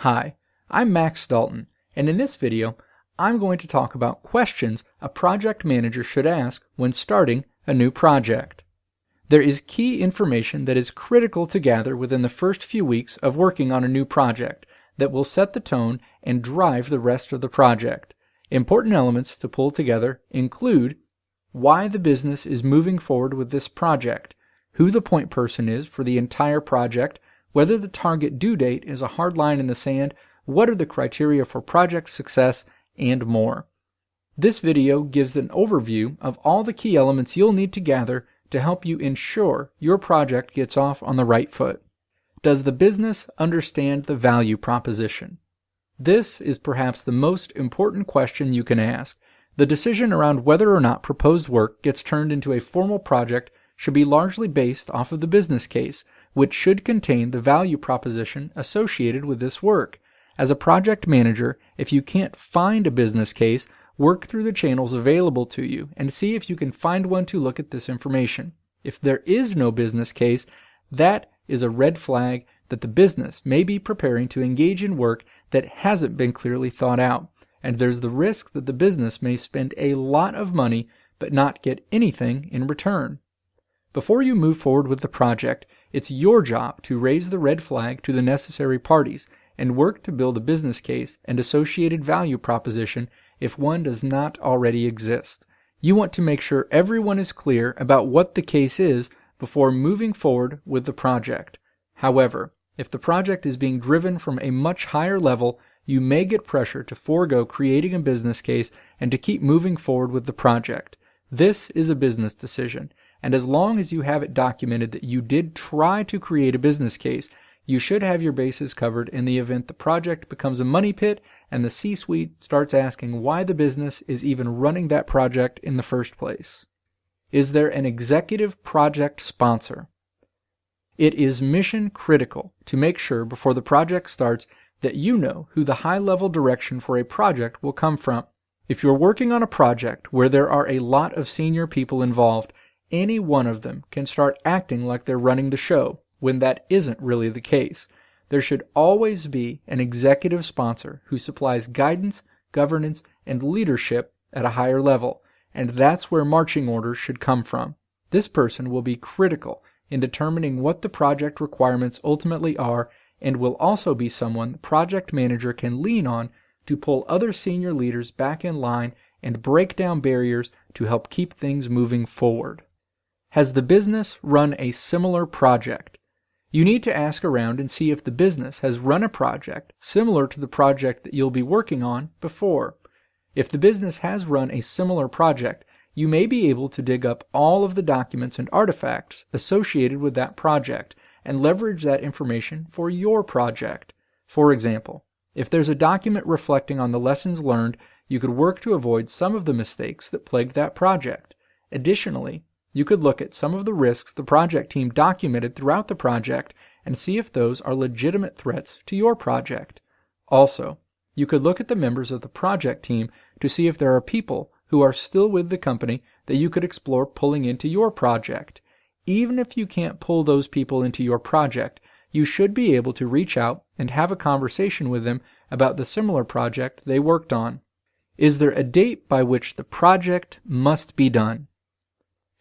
Hi, I'm Max Dalton, and in this video, I'm going to talk about questions a project manager should ask when starting a new project. There is key information that is critical to gather within the first few weeks of working on a new project that will set the tone and drive the rest of the project. Important elements to pull together include why the business is moving forward with this project, who the point person is for the entire project, whether the target due date is a hard line in the sand, what are the criteria for project success, and more. This video gives an overview of all the key elements you'll need to gather to help you ensure your project gets off on the right foot. Does the business understand the value proposition? This is perhaps the most important question you can ask. The decision around whether or not proposed work gets turned into a formal project should be largely based off of the business case, which should contain the value proposition associated with this work. As a project manager, if you can't find a business case, work through the channels available to you and see if you can find one to look at this information. If there is no business case, that is a red flag that the business may be preparing to engage in work that hasn't been clearly thought out, and there's the risk that the business may spend a lot of money but not get anything in return. Before you move forward with the project, it's your job to raise the red flag to the necessary parties and work to build a business case and associated value proposition if one does not already exist. You want to make sure everyone is clear about what the case is before moving forward with the project. However, if the project is being driven from a much higher level, you may get pressure to forego creating a business case and to keep moving forward with the project. This is a business decision, and as long as you have it documented that you did try to create a business case, you should have your bases covered in the event the project becomes a money pit and the C-suite starts asking why the business is even running that project in the first place. Is there an executive project sponsor? It is mission critical to make sure before the project starts that you know who the high-level direction for a project will come from. If you're working on a project where there are a lot of senior people involved, any one of them can start acting like they're running the show when that isn't really the case. There should always be an executive sponsor who supplies guidance, governance, and leadership at a higher level, and that's where marching orders should come from. This person will be critical in determining what the project requirements ultimately are and will also be someone the project manager can lean on to pull other senior leaders back in line and break down barriers to help keep things moving forward. Has the business run a similar project? You need to ask around and see if the business has run a project similar to the project that you'll be working on before. If the business has run a similar project, you may be able to dig up all of the documents and artifacts associated with that project and leverage that information for your project. For example, if there's a document reflecting on the lessons learned, you could work to avoid some of the mistakes that plagued that project. Additionally, you could look at some of the risks the project team documented throughout the project and see if those are legitimate threats to your project. Also, you could look at the members of the project team to see if there are people who are still with the company that you could explore pulling into your project. Even if you can't pull those people into your project, you should be able to reach out and have a conversation with them about the similar project they worked on. Is there a date by which the project must be done?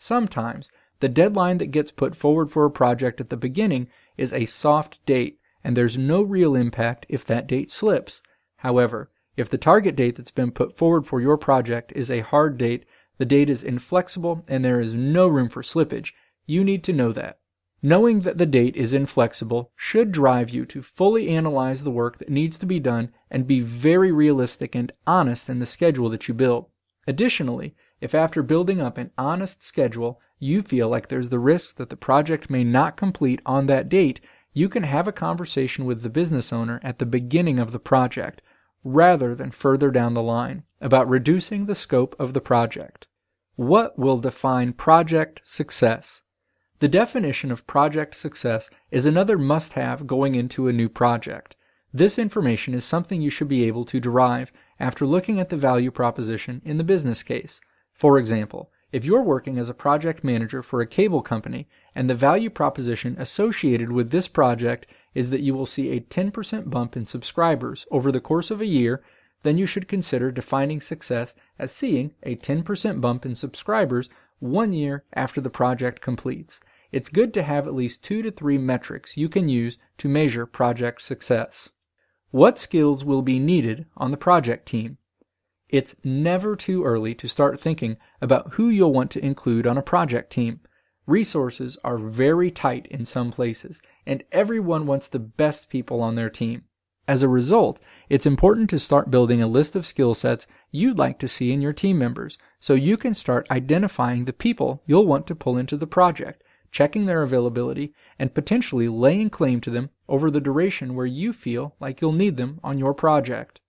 Sometimes, the deadline that gets put forward for a project at the beginning is a soft date, and there's no real impact if that date slips. However, if the target date that's been put forward for your project is a hard date, the date is inflexible, and there is no room for slippage, you need to know that. Knowing that the date is inflexible should drive you to fully analyze the work that needs to be done and be very realistic and honest in the schedule that you build. Additionally, if after building up an honest schedule, you feel like there's the risk that the project may not complete on that date, you can have a conversation with the business owner at the beginning of the project, rather than further down the line, about reducing the scope of the project. What will define project success? The definition of project success is another must-have going into a new project. This information is something you should be able to derive after looking at the value proposition in the business case. For example, if you're working as a project manager for a cable company and the value proposition associated with this project is that you will see a 10% bump in subscribers over the course of a year, then you should consider defining success as seeing a 10% bump in subscribers 1 year after the project completes. It's good to have at least 2 to 3 metrics you can use to measure project success. What skills will be needed on the project team? It's never too early to start thinking about who you'll want to include on a project team. Resources are very tight in some places, and everyone wants the best people on their team. As a result, it's important to start building a list of skill sets you'd like to see in your team members, so you can start identifying the people you'll want to pull into the project, checking their availability, and potentially laying claim to them over the duration where you feel like you'll need them on your project.